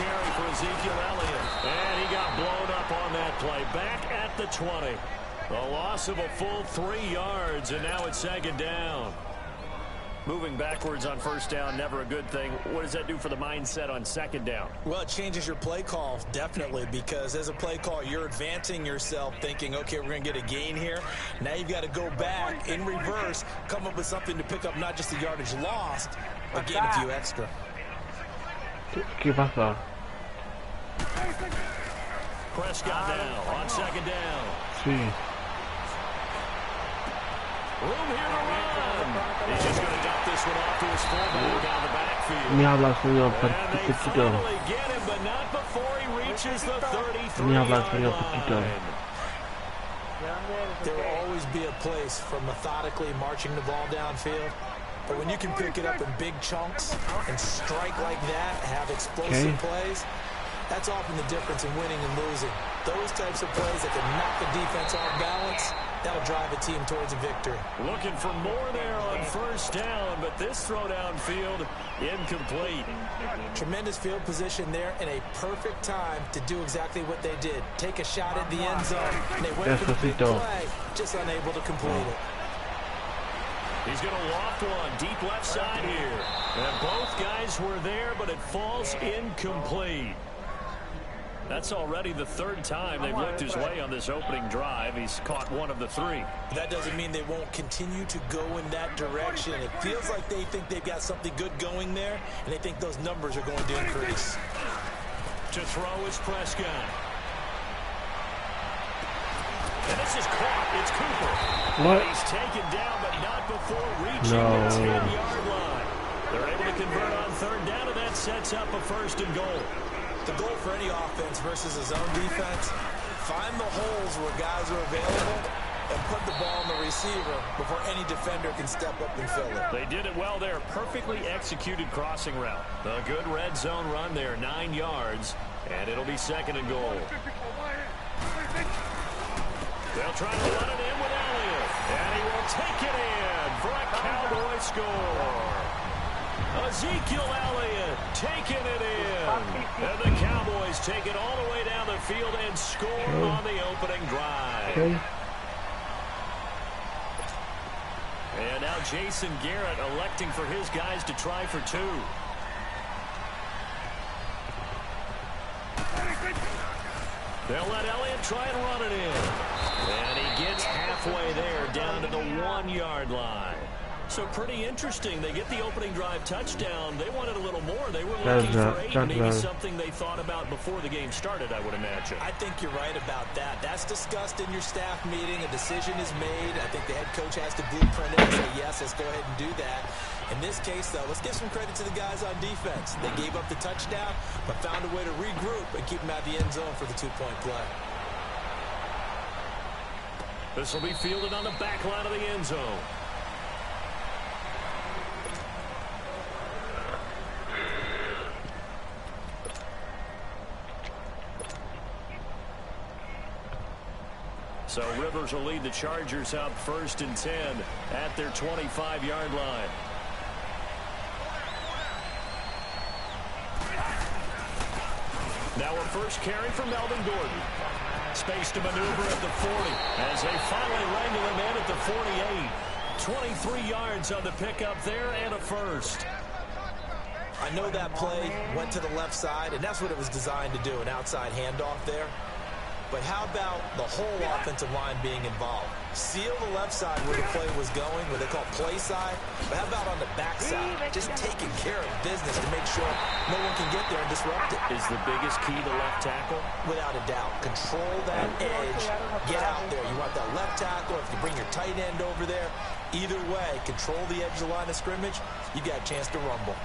carry for Ezekiel Elliott. And he got blown up on that play. Back at the 20. A loss of a full 3 yards, and now it's second down. Moving backwards on first down, never a good thing. What does that do for the mindset on second down? Well, it changes your play call, definitely, because as a play call, you're advancing yourself thinking, okay, we're going to get a gain here. Now you've got to go back in reverse, come up with something to pick up not just the yardage lost, but gain a few extra. ¿Qué pasa? Prescott now on second down. Sí. Room here to run. He's just going to dump this one off to his fullback down the backfield. Ni habla, señor And they Poquito. finally get him, but not before he reaches the 33-yard Ni habla, señor Poquito. line. There will always be a place for methodically marching the ball downfield. But when you can pick it up in big chunks and strike like that, have explosive plays, that's often the difference in winning and losing. Those types of plays that can knock the defense off balance, that'll drive a team towards a victory. Looking for more there on first down, but this throw downfield incomplete. Tremendous field position there and a perfect time to do exactly what they did. Take a shot at the end zone. And they went for the big play, just unable to complete it. He's going to loft one deep left side here. And both guys were there, but it falls incomplete. That's already the third time they've looked his way on this opening drive. He's caught one of the 3. That doesn't mean they won't continue to go in that direction. It feels like they think they've got something good going there, and they think those numbers are going to increase. To throw is Prescott. And this is caught. It's Cooper. What? He's taken down, but not before reaching the 10-yard line. They're able to convert on third down, and that sets up a 1st and goal. The goal for any offense versus a zone defense, find the holes where guys are available and put the ball on the receiver before any defender can step up and fill it. They did it well there. Perfectly executed crossing route. A good red zone run there, 9 yards, and it'll be 2nd and goal. They'll try to run it in with Elliott, and he will take it in for a Cowboy score. Ezekiel Elliott taking it in. And the Cowboys take it all the way down the field and score on the opening drive. And now Jason Garrett electing for his guys to try for 2. They'll let Elliott try and run it in. And he gets halfway there down to the 1-yard line. So pretty interesting. They get the opening drive touchdown. They wanted a little more. They were looking for 8, maybe something they thought about before the game started, I would imagine. I think you're right about that. That's discussed in your staff meeting. A decision is made. I think the head coach has to blueprint it and say, yes, let's go ahead and do that. In this case, though, let's give some credit to the guys on defense. They gave up the touchdown, but found a way to regroup and keep them out of the end zone for the 2-point play. This will be fielded on the back line of the end zone. So Rivers will lead the Chargers up 1st and 10 at their 25-yard line. Now a first carry from Melvin Gordon. Space to maneuver at the 40 as they finally wrangle him in at the 48. 23 yards on the pickup there and a 1st. I know that play went to the left side, and that's what it was designed to do, an outside handoff there. But how about the whole offensive line being involved? Seal the left side where the play was going, what they call play side. But how about on the back side? Just taking care of business to make sure no one can get there and disrupt it. Is the biggest key the left tackle? Without a doubt. Control that edge. Get out there. You want that left tackle. If you bring your tight end over there, either way, control the edge of the line of scrimmage, you got a chance to rumble.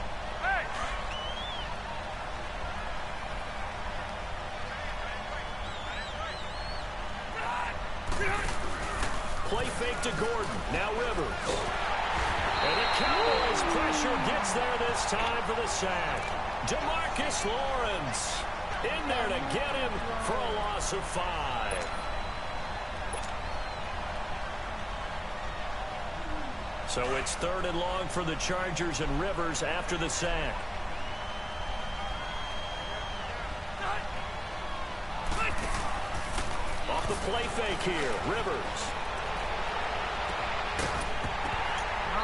Play fake to Gordon. Now Rivers. And the Cowboys pressure gets there this time for the sack. DeMarcus Lawrence in there to get him for a loss of 5. So it's 3rd and long for the Chargers and Rivers after the sack. play fake here. Rivers.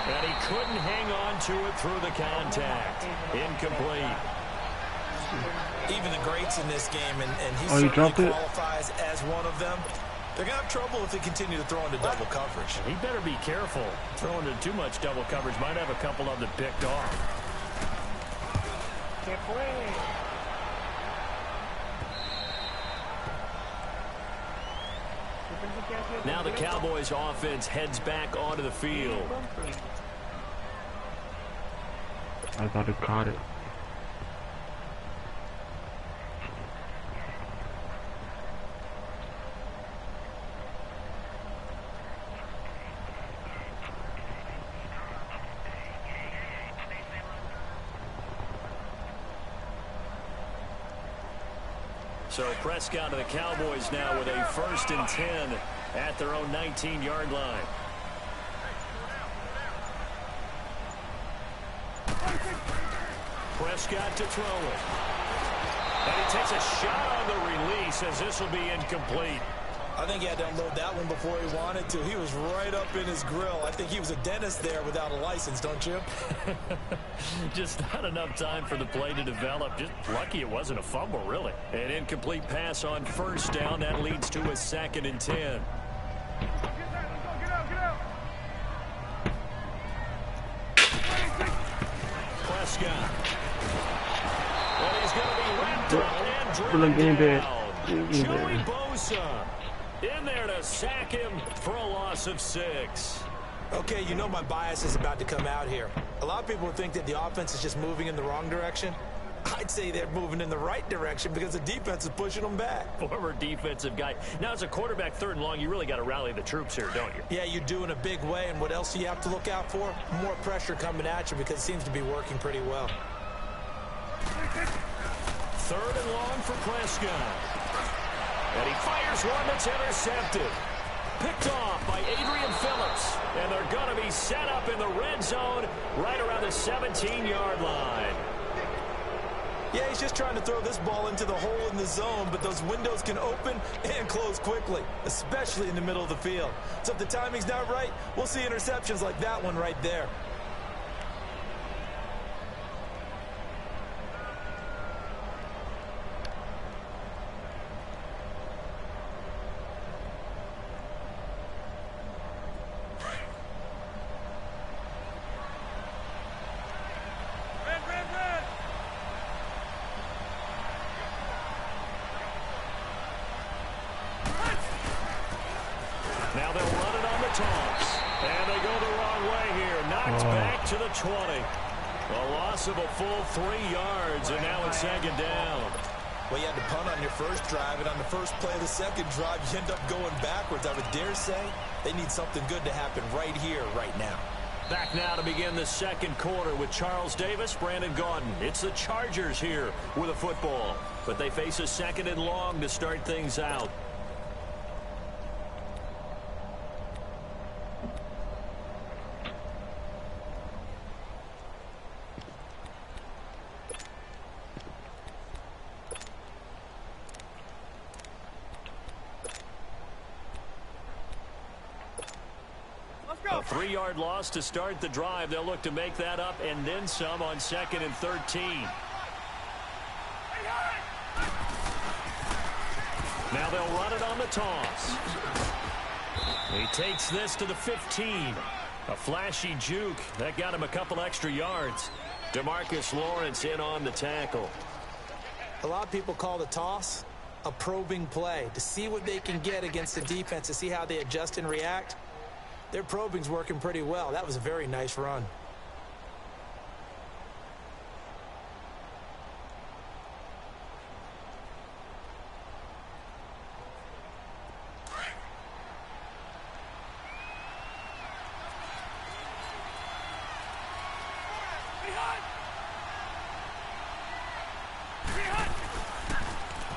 And he couldn't hang on to it through the contact. Incomplete. Even the greats in this game, and he certainly qualifies as one of them. They're going to have trouble if they continue to throw into double coverage. He better be careful. Throwing into too much double coverage might have a couple of them picked off. Now the Cowboys offense heads back onto the field. I thought it caught it. So Prescott of the Cowboys now with a 1st and 10 at their own 19-yard line. Prescott to throw it. And he takes a shot on the release as this will be incomplete. I think he had to unload that one before he wanted to. He was right up in his grill. I think he was a dentist there without a license, don't you? Just not enough time for the play to develop. Just lucky it wasn't a fumble, really. An incomplete pass on 1st down. That leads to a 2nd and 10. Prescott. And he's going to be wrapped up and driven down. Joey Bosa in there to sack him for a loss of 6. Okay, you know my bias is about to come out here. A lot of people think that the offense is just moving in the wrong direction. I'd say they're moving in the right direction because the defense is pushing them back. Former defensive guy. Now, as a quarterback 3rd and long, you really got to rally the troops here, don't you? Yeah, you do in a big way. And what else do you have to look out for? More pressure coming at you because it seems to be working pretty well. 3rd and long for Prescott. And he fires one that's intercepted. Picked off by Adrian Phillips. And they're going to be set up in the red zone right around the 17-yard line. Yeah, he's just trying to throw this ball into the hole in the zone, but those windows can open and close quickly, especially in the middle of the field. So if the timing's not right, we'll see interceptions like that one right there. Now they'll run it on the toss. And they go the wrong way here. Knocked back to the 20. A loss of a full 3 yards, and now it's 2nd down. Well, you had to punt on your first drive, and on the first play of the second drive, you end up going backwards. I would dare say they need something good to happen right here, right now. Back now to begin the 2nd quarter with Charles Davis, Brandon Gaudin. It's the Chargers here with a football, but they face a 2nd and long to start things out. A 3-yard loss to start the drive. They'll look to make that up and then some on 2nd and 13. Now they'll run it on the toss. He takes this to the 15. A flashy juke. That got him a couple extra yards. DeMarcus Lawrence in on the tackle. A lot of people call the toss a probing play to see what they can get against the defense, to see how they adjust and react. Their probing's working pretty well. That was a very nice run.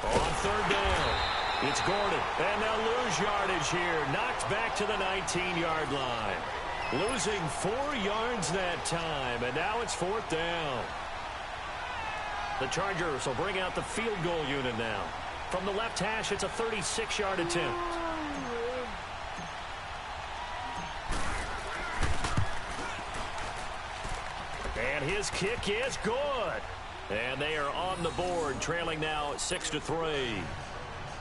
On 3rd down, it's Gordon, and they'll lose yardage here. Knocked back to the 19-yard line. Losing 4 yards that time, and now it's 4th down. The Chargers will bring out the field goal unit now. From the left hash, it's a 36-yard attempt. And his kick is good. And they are on the board, trailing now 6-3.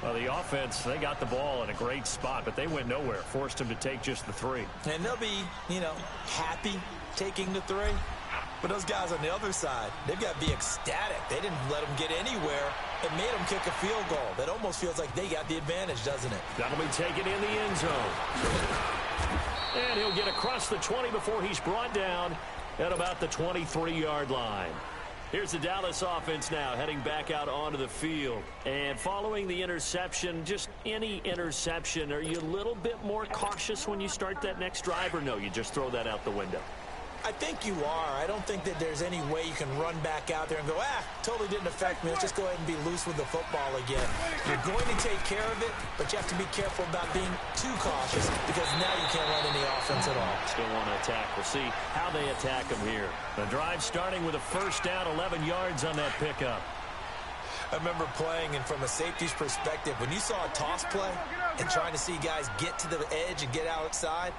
Well, the offense, they got the ball in a great spot, but they went nowhere. Forced them to take just the 3. And they'll be, happy taking the 3. But those guys on the other side, they've got to be ecstatic. They didn't let them get anywhere. It made them kick a field goal. That almost feels like they got the advantage, doesn't it? That'll be taken in the end zone. And he'll get across the 20 before he's brought down at about the 23-yard line. Here's the Dallas offense now heading back out onto the field. And following the interception, just any interception, are you a little bit more cautious when you start that next drive, or no, you just throw that out the window? I think you are. I don't think that there's any way you can run back out there and go, totally didn't affect me. Let's just go ahead and be loose with the football again. You're going to take care of it, but you have to be careful about being too cautious because now you can't run any offense at all. Still want to attack. We'll see how they attack them here. The drive starting with a first down, 11 yards on that pickup. I remember playing, and from a safety's perspective, when you saw a toss play and trying to see guys get to the edge and get outside,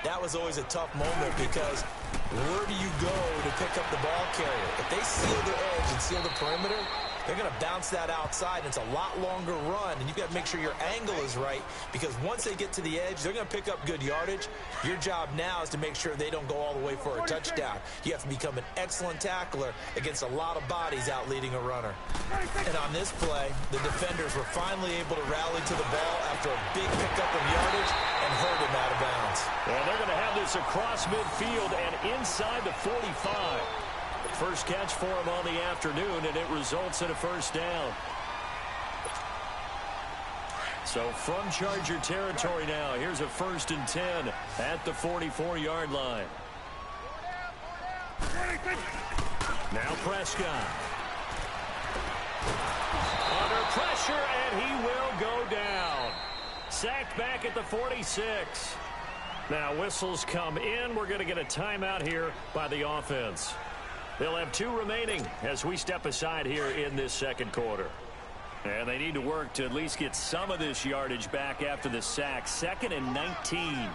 that was always a tough moment because where do you go to pick up the ball carrier? If they seal the edge and seal the perimeter, they're going to bounce that outside, and it's a lot longer run, and you've got to make sure your angle is right because once they get to the edge, they're going to pick up good yardage. Your job now is to make sure they don't go all the way for a touchdown. You have to become an excellent tackler against a lot of bodies out leading a runner. And on this play, the defenders were finally able to rally to the ball after a big pickup of yardage and hurt him out of bounds. Well, they're going to have this across midfield and inside the 45. First catch for him on the afternoon, and it results in a first down. So from Charger territory now, here's a 1st and 10 at the 44-yard line. Now Prescott. Under pressure, and he will go down. Sacked back at the 46. Now whistles come in. We're going to get a timeout here by the offense. They'll have 2 remaining as we step aside here in this second quarter. And they need to work to at least get some of this yardage back after the sack. 2nd and 19.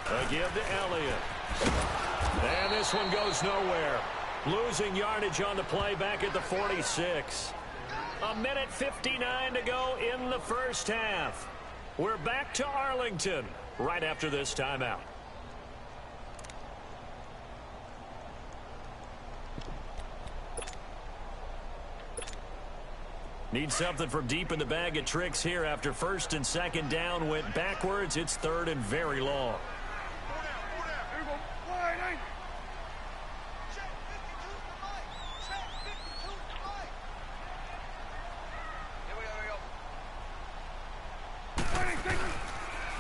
A give to Elliott. And this one goes nowhere. Losing yardage on the play back at the 46. A minute 59 to go in the first half. We're back to Arlington right after this timeout. Need something from deep in the bag of tricks here after 1st and 2nd down went backwards. It's 3rd and very long.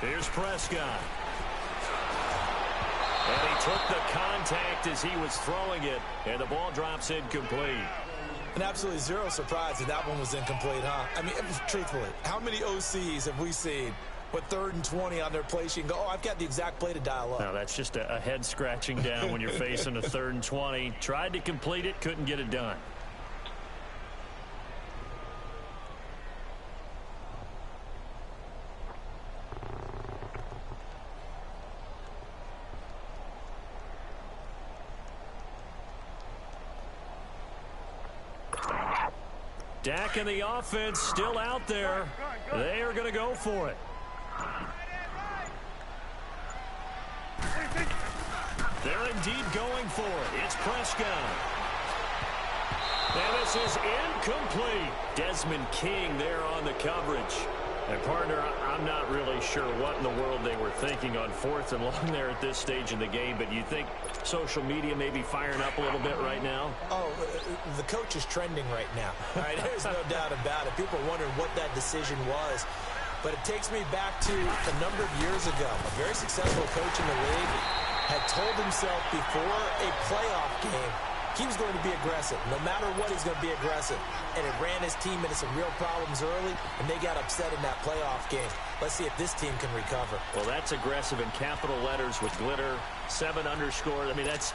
Here's Prescott. And he took the contact as he was throwing it, and the ball drops incomplete. And absolutely zero surprise that one was incomplete, huh? I mean, truthfully, how many OCs have we seen with 3rd and 20 on their play sheet and go, I've got the exact play to dial up? No, that's just a head scratching down when you're facing a 3rd and 20. Tried to complete it, couldn't get it done. Dak and the offense still out there. They are going to go for it. They're indeed going for it. It's Prescott. And this is incomplete. Desmond King there on the coverage. And, partner, I'm not really sure what in the world they were thinking on 4th and long there at this stage in the game, but you think social media may be firing up a little bit right now? Oh, the coach is trending right now. All right, there's no doubt about it. People are wondering what that decision was. But it takes me back to a number of years ago. A very successful coach in the league had told himself before a playoff game he was going to be aggressive. No matter what, he's going to be aggressive. And it ran his team into some real problems early, and they got upset in that playoff game. Let's see if this team can recover. Well, that's aggressive in capital letters with glitter, 7 underscore. I mean, that's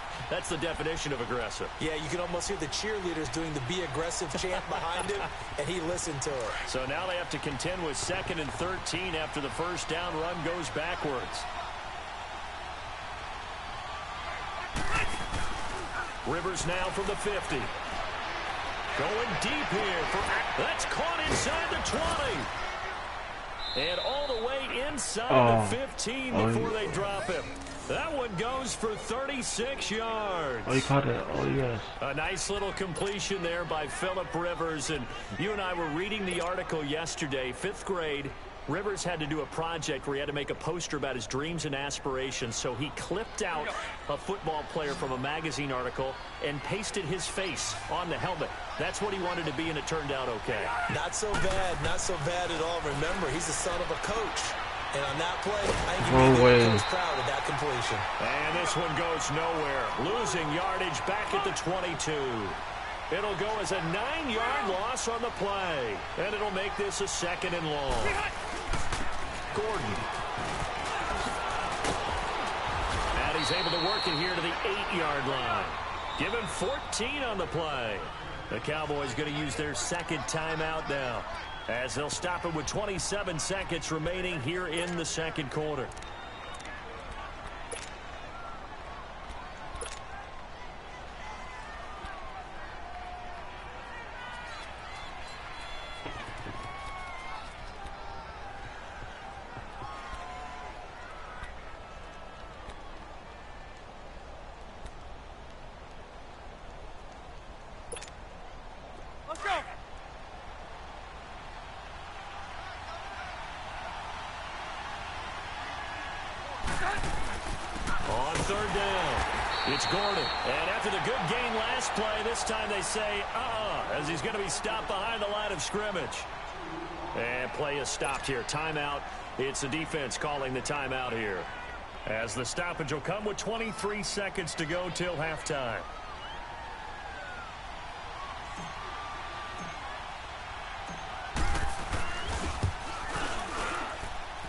the definition of aggressive. Yeah, you can almost hear the cheerleaders doing the be aggressive chant behind him, and he listened to it. So now they have to contend with 2nd and 13 after the first down run goes backwards. Rivers now from the 50. Going deep here. That's caught inside the 20. And all the way inside the 15 before they drop him. That one goes for 36 yards. Oh, he caught it. Oh, yes. A nice little completion there by Phillip Rivers. And you and I were reading the article yesterday, 5th grade. Rivers had to do a project where he had to make a poster about his dreams and aspirations. So he clipped out a football player from a magazine article and pasted his face on the helmet. That's what he wanted to be, and it turned out okay. Not so bad. Not so bad at all. Remember, he's the son of a coach. And on that play, I think he was proud of that completion. And this one goes nowhere. Losing yardage back at the 22. It'll go as a 9-yard loss on the play. And it'll make this a 2nd and long. Gordon. And he's able to work it here to the 8-yard line. Give him 14 on the play. The Cowboys going to use their 2nd timeout now, as they'll stop it with 27 seconds remaining here in the 2nd quarter. On 3rd down, it's Gordon. And after the good gain last play, this time they say, as he's going to be stopped behind the line of scrimmage. And play is stopped here. Timeout. It's the defense calling the timeout here, as the stoppage will come with 23 seconds to go till halftime.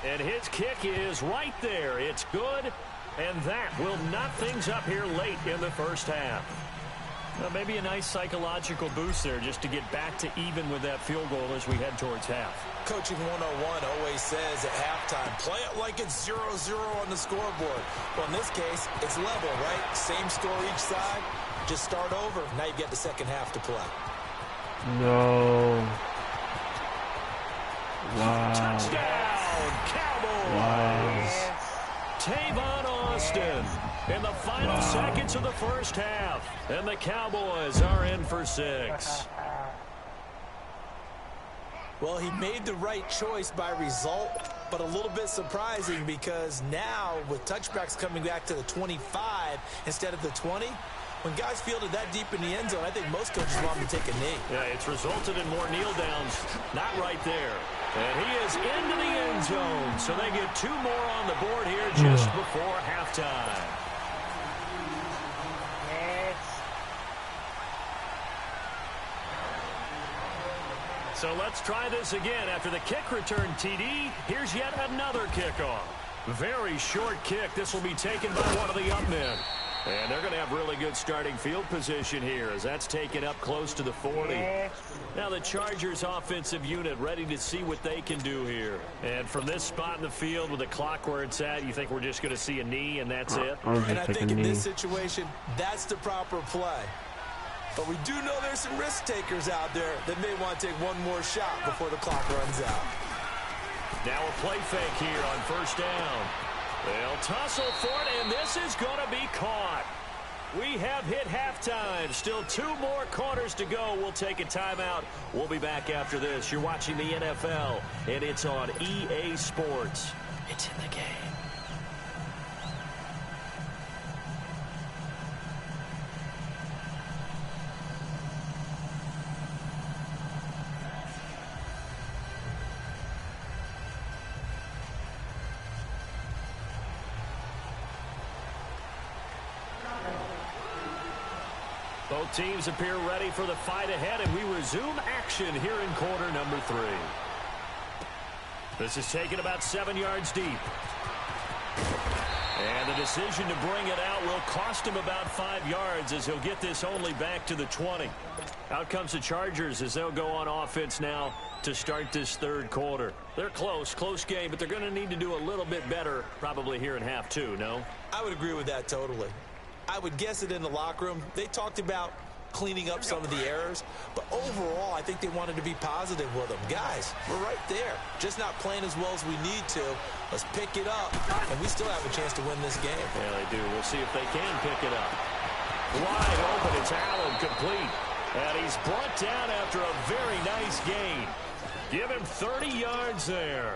And his kick is right there. It's good, and that will knot things up here late in the first half. Well, maybe a nice psychological boost there just to get back to even with that field goal as we head towards half. Coaching 101 always says at halftime, play it like it's 0-0 on the scoreboard. Well, in this case, it's level, right? Same score each side. Just start over. Now you get the second half to play. No. Wow. Touchdown, Cowboys. Wow. Tavon Austin in the final seconds of the first half. And the Cowboys are in for 6. Well, he made the right choice by result, but a little bit surprising because now with touchbacks coming back to the 25 instead of the 20, when guys fielded that deep in the end zone, I think most coaches want him to take a knee. Yeah, it's resulted in more kneel downs. Not right there. And he is into the end zone. So they get 2 more on the board here just before halftime. So let's try this again. After the kick return TD, here's yet another kickoff. Very short kick. This will be taken by one of the up men. And they're going to have really good starting field position here as that's taken up close to the 40. Now the Chargers offensive unit ready to see what they can do here. And from this spot in the field with the clock where it's at, you think we're just going to see a knee and that's it? And I think in this situation, that's the proper play. But we do know there's some risk takers out there that may want to take one more shot before the clock runs out. Now a play fake here on first down. They'll tussle for it, and this is going to be caught. We have hit halftime. Still 2 more quarters to go. We'll take a timeout. We'll be back after this. You're watching the NFL, and it's on EA Sports. It's in the game. Both teams appear ready for the fight ahead, and we resume action here in quarter number 3. This is taken about 7 yards deep. And the decision to bring it out will cost him about 5 yards as he'll get this only back to the 20. Out comes the Chargers as they'll go on offense now to start this 3rd quarter. They're close game, but they're going to need to do a little bit better probably here in half 2, no? I would agree with that totally. I would guess it in the locker room. They talked about cleaning up some of the errors, but overall, I think they wanted to be positive with them. Guys, we're right there. Just not playing as well as we need to. Let's pick it up, and we still have a chance to win this game. Yeah, they do. We'll see if they can pick it up. Wide open, it's Allen, complete. And he's brought down after a very nice gain. Give him 30 yards there.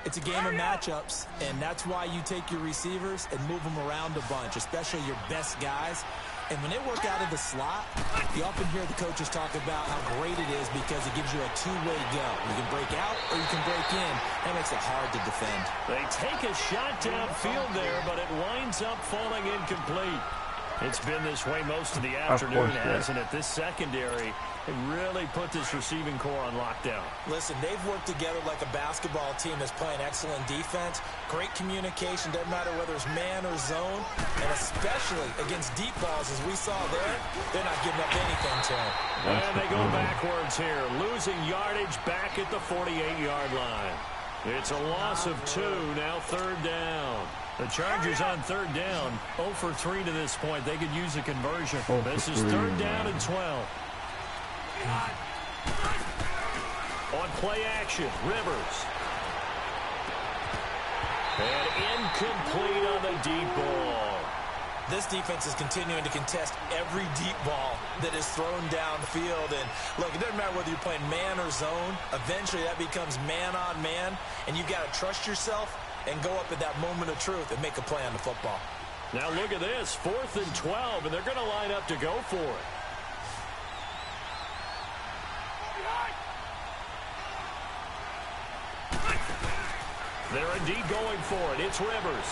It's a game of matchups, and that's why you take your receivers and move them around a bunch, especially your best guys. And when they work out of the slot, you often hear the coaches talk about how great it is because it gives you a two-way go. You can break out or you can break in. That makes it hard to defend. They take a shot downfield there, but it winds up falling incomplete. It's been this way most of the afternoon, hasn't it? This secondary, they really put this receiving core on lockdown. Listen, they've worked together like a basketball team that's playing excellent defense. Great communication, doesn't matter whether it's man or zone. And especially against deep balls, as we saw there, they're not giving up anything to them. And they go backwards here, losing yardage back at the 48-yard line. It's a loss of 2, now third down. The Chargers on third down, 0 for 3 to this point. They could use a conversion. This is third down and 12. On play action, Rivers. And incomplete on the deep ball. This defense is continuing to contest every deep ball that is thrown downfield. And look, it doesn't matter whether you're playing man or zone. Eventually that becomes man on man. And you've got to trust yourself and go up at that moment of truth and make a play on the football. Now look at this, 4th and 12, and they're going to line up to go for it. They're indeed going for it. It's Rivers.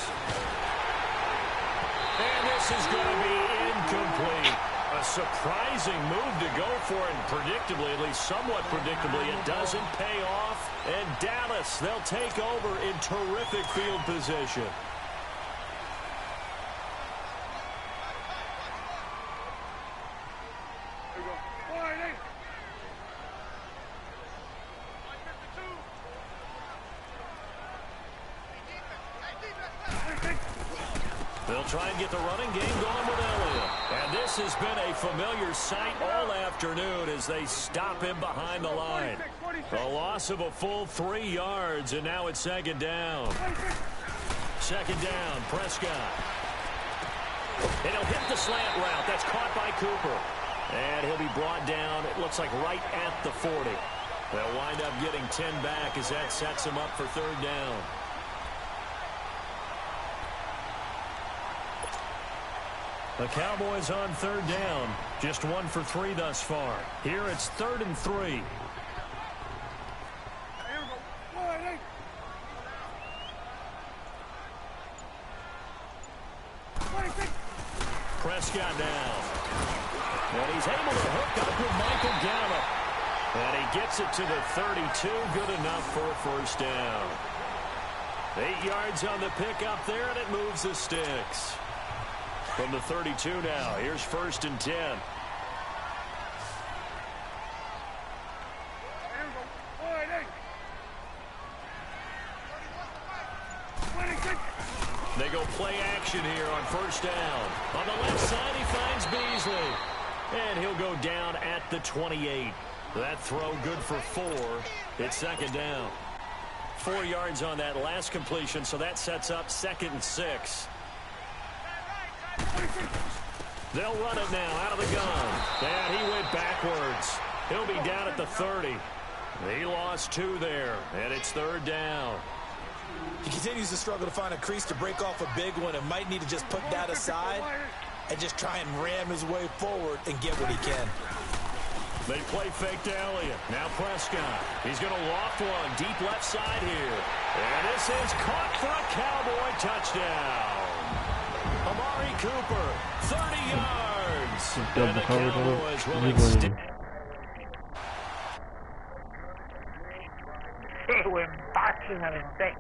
And this is going to be incomplete. A surprising move to go for it, and predictably, at least somewhat predictably, it doesn't pay off. And Dallas, they'll take over in terrific field position. They'll try and get the running game going with Elliott. And this has been a familiar sight all afternoon as they stop him behind the line. A loss of a full 3 yards, and now it's second down. Second down, Prescott. And he'll hit the slant route. That's caught by Cooper. And he'll be brought down, it looks like right at the 40. They'll wind up getting 10 back as that sets him up for third down. The Cowboys on third down. Just 1 for 3 thus far. Here it's 3rd and 3. Prescott down. And he's able to hook up with Michael Gallup. And he gets it to the 32. Good enough for a first down. 8 yards on the pickup there, and it moves the sticks. From the 32 now, here's 1st and 10. They go play action here on first down. On the left side, he finds Beasley. And he'll go down at the 28. That throw good for 4. It's second down. 4 yards on that last completion, so that sets up 2nd and 6. They'll run it now out of the gun. And he went backwards. He'll be down at the 30. He lost 2 there, and it's third down. He continues to struggle to find a crease to break off a big one and might need to just put that aside and just try and ram his way forward and get what he can. They play fake to Elliott. Now Prescott. He's going to loft one deep left side here. And this is caught for a Cowboy touchdown. Amari Cooper, 30 yards. And the Cowboys will extend. They were boxing on his face.